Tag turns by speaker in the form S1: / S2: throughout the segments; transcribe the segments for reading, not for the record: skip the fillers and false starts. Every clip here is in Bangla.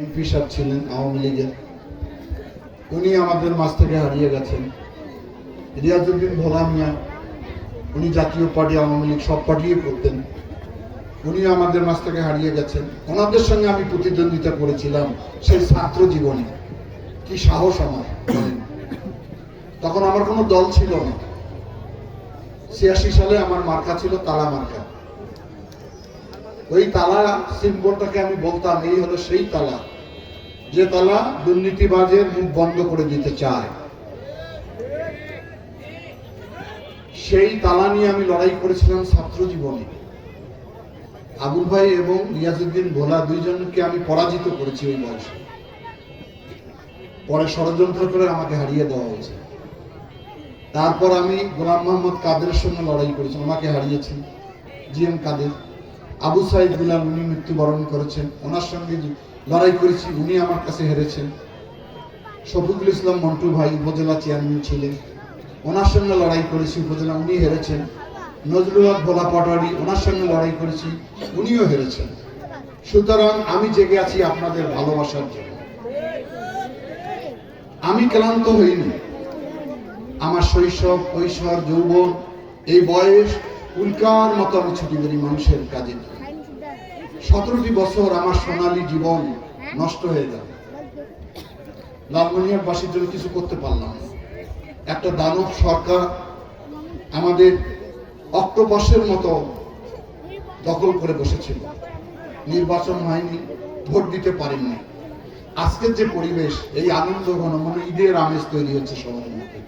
S1: এমপি সাহেব ছিলেন আওয়ামী লীগের, উনি আমাদের মাঝ থেকে হারিয়ে গেছেন। রিয়াজউদ্দিন ভোলা মিয়া, উনি জাতীয় পার্টি আওয়ামী লীগ সব পার্টিই করতেন, উনিও আমাদের মাঝ থেকে হারিয়ে গেছেন। ওনাদের সঙ্গে আমি প্রতিদ্বন্দ্বিতা করেছিলাম সেই ছাত্র জীবনে। কি সাহস আমার! তখন আমার কোনো দল ছিল না। 86 সালে আমার মার্কা ছিল তালা মার্কা। ওই তালা সিম্বলটাকে আমি বলতাম এই হলো সেই তালা, যে তালা দুর্নীতিবাজের মুখ বন্ধ করে দিতে চায়। সেই তালা নিয়ে আমি লড়াই করেছিলাম ছাত্র জীবনে। আবুল ভাই এবং রিয়াজউদ্দিন ভোলা দুইজনকে আমি পরাজিত করেছি ওই বয়সে। পরে ষড়যন্ত্র করে আমাকে হারিয়ে দেওয়া হয়েছে। তারপর আমি গোলাম মোহাম্মদ কাদেরের সঙ্গে লড়াই করেছি, আমাকে হারিয়েছি জিএম কাদের। আবু সাইদ বিলাল, উনি মৃত্যুবরণ করেছেন, ওনার সঙ্গে লড়াই করেছি, উনি আমার কাছে হেরেছেন। শফিকুল ইসলাম মন্টু ভাই উপজেলা চেয়ারম্যান ছিলেন, ওনার সঙ্গে লড়াই করেছি, উপজেলা উনি হেরেছেন। নজরুল হক ভোলা পাটোয়ারি, ওনার সঙ্গে লড়াই করেছি, উনিও হেরেছেন। সুতরাং আমি জেগে আছি আপনাদের ভালোবাসার জন্য। আমি ক্লান্ত হইনি। আমার শৈশব, কৈশোর, যৌবন, এই বয়স উল্কার মতো আমি ছুটি করি মানুষের কাজে। 17টি বছর আমার সোনালী জীবন নষ্ট হয়ে গেল। লালমনিরহাটবাসীর জন্য কিছু করতে পারলাম না। একটা দানব সরকার আমাদের অক্টোপাসের মতো দখল করে বসেছিল। নির্বাচন হয়নি, ভোট দিতে পারেননি। আজকের যে পরিবেশ, এই আনন্দ ঘন মনে ঈদের আমেজ তৈরি হচ্ছে সবার মধ্যে।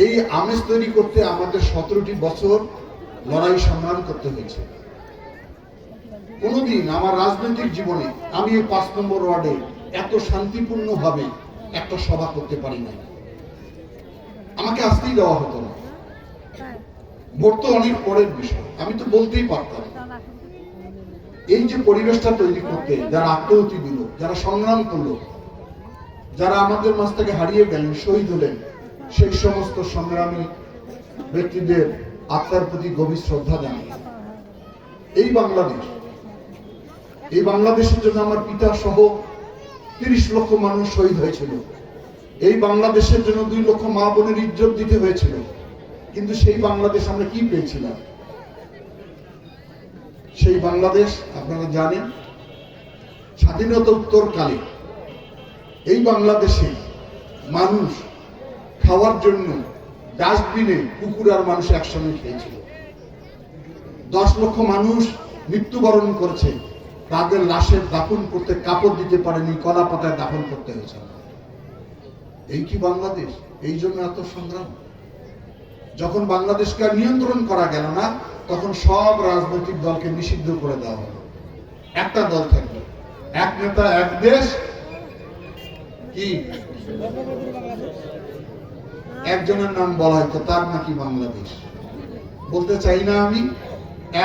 S1: এই আমেজ তৈরি করতে আমাদের 17টি বছর লড়াই সংগ্রাম করতে হয়েছে। কোনোদিন আমার রাজনৈতিক জীবনে আমি এই 5 নম্বর ওয়ার্ডে এত শান্তিপূর্ণ ভাবে একটা সভা করতে পারি না। আমাকে আসতেই দেওয়া হতো না। ভোট তো অনেক পরের বিষয়, আমি তো বলতেই পারতাম। এই যে পরিবেশটা তৈরি করতে যারা আত্মহতি দিল, যারা সংগ্রাম করলো, যারা আমাদের মাঝ থেকে হারিয়ে গেলেন, শহীদ হলেন, সেই সমস্ত সংগ্রামী ব্যক্তিদের আত্মার প্রতি গভীর শ্রদ্ধা জানাই। এই বাংলাদেশের জন্য আমার পিতা সহ 30 লক্ষ মানুষ শহীদ হয়েছিল। এই বাংলাদেশের জন্য 2 লক্ষ মা বোনের ইজ্জত দিতে হয়েছিল। কিন্তু সেই বাংলাদেশ আমরা কি পেয়েছিলাম? সেই বাংলাদেশ আপনারা জানেন, স্বাধীনতা উত্তরকালে এই বাংলাদেশে মানুষ খাওয়ার জন্য ডাস্টবিনে কুকুর আর মানুষ একসঙ্গে খেয়েছিল। 10 লক্ষ মানুষ মৃত্যুবরণ করেছে, তাদের লাশের দাফন করতে কাপড় দিতে পারেনি, কলা পাতায় দাফন করতে হয়েছে। এই কি বাংলাদেশ? এই জন্য এত সংগ্রাম। যখন বাংলাদেশকে নিয়ন্ত্রণ করা গেল না, তখন সব রাজনৈতিক দলকে নিষিদ্ধ করে দেওয়া হলো। একটা দল থাকবে, এক নেতা এক দেশ, কি একজনের নাম বলা হয়তো, তার নাকি বাংলাদেশ। বলতে চাই না আমি,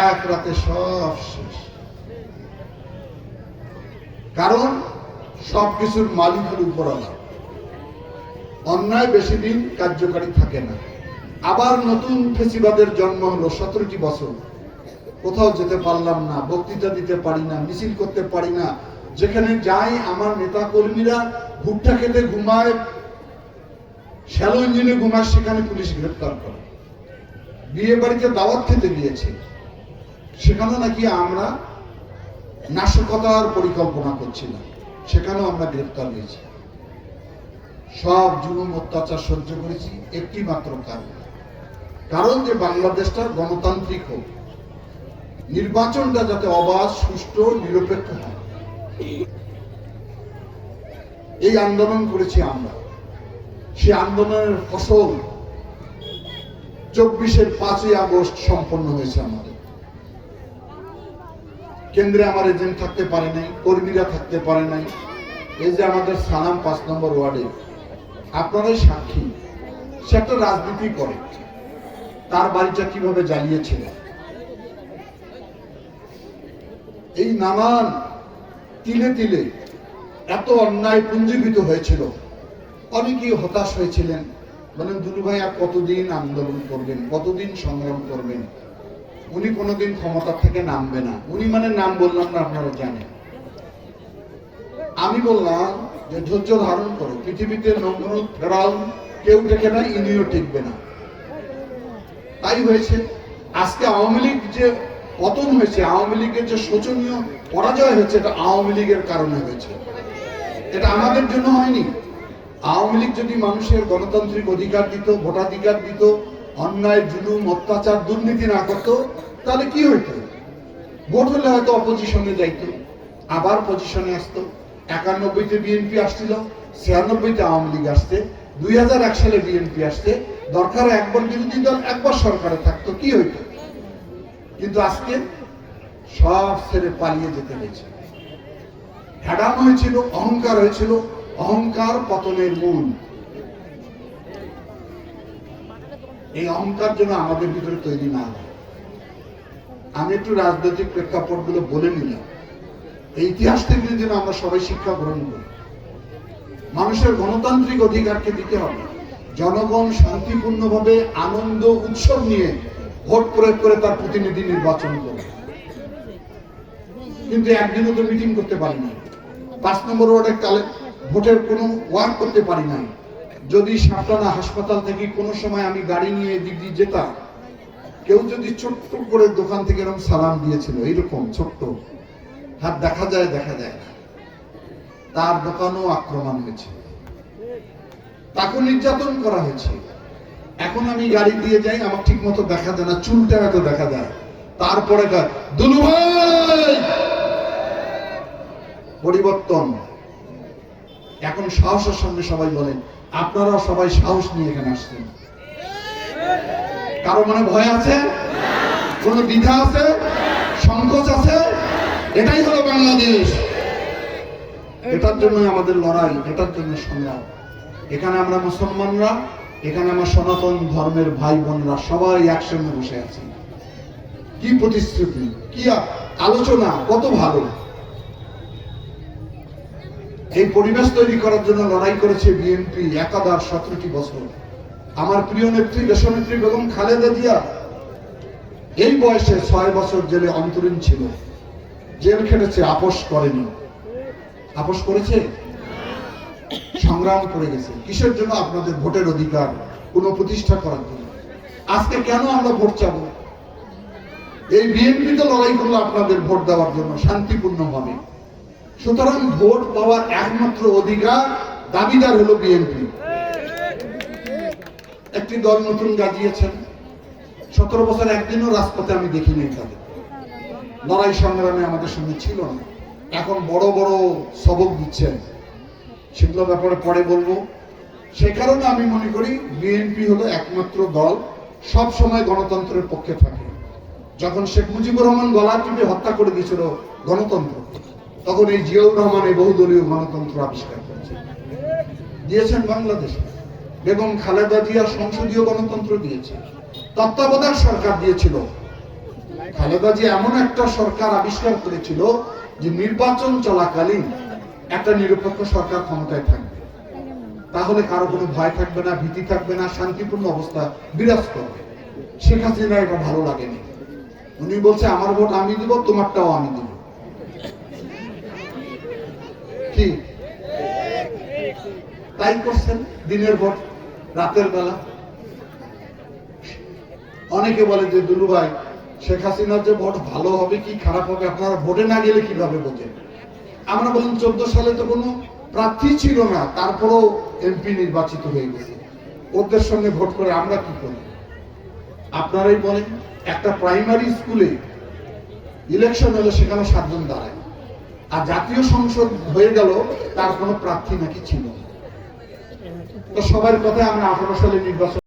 S1: এক রাতে সব শেষ। কারণ সবকিছুর মালিক হল উপরওয়ালা। অন্যায় বেশি দিন কার্যকারী থাকে না। আবার নতুন ফেসিবাদের জন্ম হলো। 17টি বছর কোথাও যেতে পারলাম না, বক্তৃতা দিতে পারি না, মিছিল করতে পারি না। যেখানে যাই আমার নেতা কর্মীরা ভুট্টা খেতে ঘুমায়, শ্যালো ইঞ্জিনে ঘুমায়, সেখানে পুলিশ গ্রেফতার করে। বিয়ে বাড়িতে দাওয়াত খেতে গিয়েছে, সেখানে নাকি আমরা নাশকতার পরিকল্পনা করছিলাম, সেখানেও আমরা গ্রেফতার হয়েছি। সব জুলুম অত্যাচার সহ্য করেছি একটি মাত্র কারণ যে বাংলাদেশটা গণতান্ত্রিক হোক, নির্বাচনটা যাতে অবাধ, সুষ্ঠু, নিরপেক্ষ হয়। এই আন্দোলন করেছি আমরা। সেই আন্দোলনের ফসল 24-এর 5ই আগস্ট সম্পন্ন হয়েছে। আমাদের কেন্দ্রে আমার এজেন্ট থাকতে পারে নাই, কর্মীরা থাকতে পারে নাই। এই যে আমাদের সালাম 5 নম্বর ওয়ার্ডে, আপনারাই সাক্ষী, সে একটা রাজনীতি করে। তার বাড়িটা কিভাবে জ্বালিয়েছিল, এই নানান তিলে তিলে এত অন্যায় পুঞ্জীভূত হয়েছিল। অনেকেই হতাশ হয়েছিলেন, বলেন দুলু ভাই আর কতদিন আন্দোলন করবেন, কতদিন সংগ্রাম করবেন, উনি কোনোদিন ক্ষমতা থেকে নামবে না। উনি মানে নাম বললাম না, আপনারা জানেন। আমি বললাম যে ধৈর্য ধারণ করো, পৃথিবীতে নমরুদ ফেরাউন কেউ টেকে না, ইনিও টিকবে না। তাই হয়েছে। আজকে আওয়ামী লীগ যে পতন হয়েছে, আওয়ামী লীগের যে শোচনীয় পরাজয় হয়েছে, এটা আওয়ামী লীগের কারণে হয়েছে, এটা আমাদের জন্য হয়নি। আওয়ামী লীগ যদি মানুষের গণতান্ত্রিক অধিকার দিত, ভোটাধিকার দিত, অন্যায় জুলুম অত্যাচার দুর্নীতি না করতো, তাহলে কি হইতো? ভোট হলে হয়তো অপোজিশনে যাইতো, আবার পজিশনে আসতো। 91-তে বিএনপি আসছিল, 96-তে আওয়ামী লীগ আসছে, 2001 সালে বিএনপি আসছে। দরকার একবার বিরোধী দল একবার সরকারে থাকতো, কি হইতো? কিন্তু আজকে সব ছেড়ে পালিয়ে যেতে হয়েছে। হেডানো হয়েছিল, অহংকার হয়েছিল। অহংকার পতনের মূল। এই অহংকার যেন আমাদের ভিতরে তৈরি না হয়। আমি একটু রাজনৈতিক প্রেক্ষাপট গুলো বলে নিলাম। এই ইতিহাস থেকে যেন আমরা সবাই শিক্ষা গ্রহণ করি। মানুষের গণতান্ত্রিক অধিকারকে দিতে হবে। জনগণ শান্তিপূর্ণভাবে আনন্দ উৎসব নিয়ে ভোট প্রয়োগ করে তার প্রতিনিধি নির্বাচন করবে। কিন্তু একদিনও তো মিটিং করতে পারি না। 5 নম্বর ওয়ার্ডে ভোটের কোনো ওয়ার্ক করতে পারি না। যদি সাপটানা হাসপাতাল থেকে কোনো সময় আমি গাড়ি নিয়ে এদিক দিয়ে যেতাম, কেউ যদি ছোট্ট করে দোকান থেকে এরকম সালাম দিয়েছিল, এইরকম ছোট্ট হাত দেখা যায় না, তার দোকানও আক্রমণ হয়েছে, তাকে নির্যাতন করা হয়েছে। এখন আমি গাড়ি দিয়ে যাই, আমার ঠিক মতো দেখা যায় না, চুলটা এত দেখা যায়। তারপরে দুলু ভাই পরিবর্তন। এখন সাহসের সঙ্গে সবাই বলেন, আপনারা সবাই সাহস নিয়ে এখানে আসছেন। কারো মনে ভয় আছে? কোন দ্বিধা আছে? সংকোচ আছে? এটাই হলো বাংলাদেশ। এটার জন্য আমাদের লড়াই, এটার জন্য সংগ্রাম। এখানে আমরা মুসলমানরা, এখানে আমার সনাতন ধর্মের ভাই বোনরা সবাই একসঙ্গে বসে আছি। কি প্রতিশ্রুতি, কি আলোচনা, কত ভালো। এই পরিবেশ তৈরি করার জন্য লড়াই করেছে বিএনপি একাধার 17টি বছর। আমার প্রিয় নেত্রী দেশনেত্রী বেগম খালেদা জিয়া এই বয়সে 6 বছর জেলে অন্তরীণ ছিল, জেল খেটেছে, আপোষ করেনি। আপোষ করেছে? সংগ্রাম করে গেছে। কিসের জন্য? আপনাদের ভোটের অধিকার পুনঃপ্রতিষ্ঠা করার জন্য। আজকে কেন আমরা ভোট চাবো? এই বিএনপি তো লড়াই করলো আপনাদের ভোট দেওয়ার জন্য শান্তিপূর্ণভাবে। সুতরাং ভোট পাওয়ার একমাত্র অধিকার দাবিদার হলো বিএনপি। একটি দল নতুন গাজিয়েছেন, 17 বছর একদিনও রাজপথে আমি দেখিনি। তাদের লড়াই সংগ্রামে আমাদের সঙ্গে ছিল না। এখন বড় বড় সবক দিচ্ছেন, সেগুলো ব্যাপারে পরে বলবো। সে কারণে আমি মনে করি বিএনপি হলো একমাত্র দল সব সময় গণতন্ত্রের পক্ষে থাকে। যখন শেখ মুজিবুর রহমান গলা টিপে হত্যা করে দিয়েছিল গণতন্ত্র, তখন এই জিয়াউর রহমান এই বহুদলীয় গণতন্ত্র আবিষ্কার করেছেন, দিয়েছেন বাংলাদেশে। বেগম খালেদা জিয়া সংসদীয় গণতন্ত্র দিয়েছে, তত্ত্বাবধায়ক সরকার দিয়েছিল। খালেদা জিয়া এমন একটা সরকার আবিষ্কার করেছিল যে নির্বাচন চলাকালীন একটা নিরপেক্ষ সরকার ক্ষমতায় থাকবে, তাহলে কারো কোনো ভয় থাকবে না, ভীতি থাকবে না, শান্তিপূর্ণ অবস্থা বিরাজ করবে। শেখ হাসিনা এটা ভালো লাগেনি। উনি বলছে আমার ভোট আমি দিব, তোমারটাও আমি দিব। কি তাই করছেন? দিনের ভোট রাতের বেলা। অনেকে বলে যে দুলু ভাই, শেখ হাসিনার যে ভোট ভালো হবে কি খারাপ হবে আপনারা ভোটে না গেলে কিভাবে বোঝেন? আমরা বললাম 14 সালে তো কোনো প্রার্থী ছিল না, তারপরও এমপি নির্বাচিত হয়ে গেছে। ওদের সঙ্গে ভোট করে আমরা কি করি? আপনারাই বলেন। একটা প্রাইমারি স্কুলে ইলেকশন হলো, সেখানে 7 জন দাঁড়ায়, আর জাতীয় সংসদ হয়ে গেল, তার কোনো প্রার্থী নাকি ছিল। তো সবার কথায় আমরা 18 সালে নির্বাচন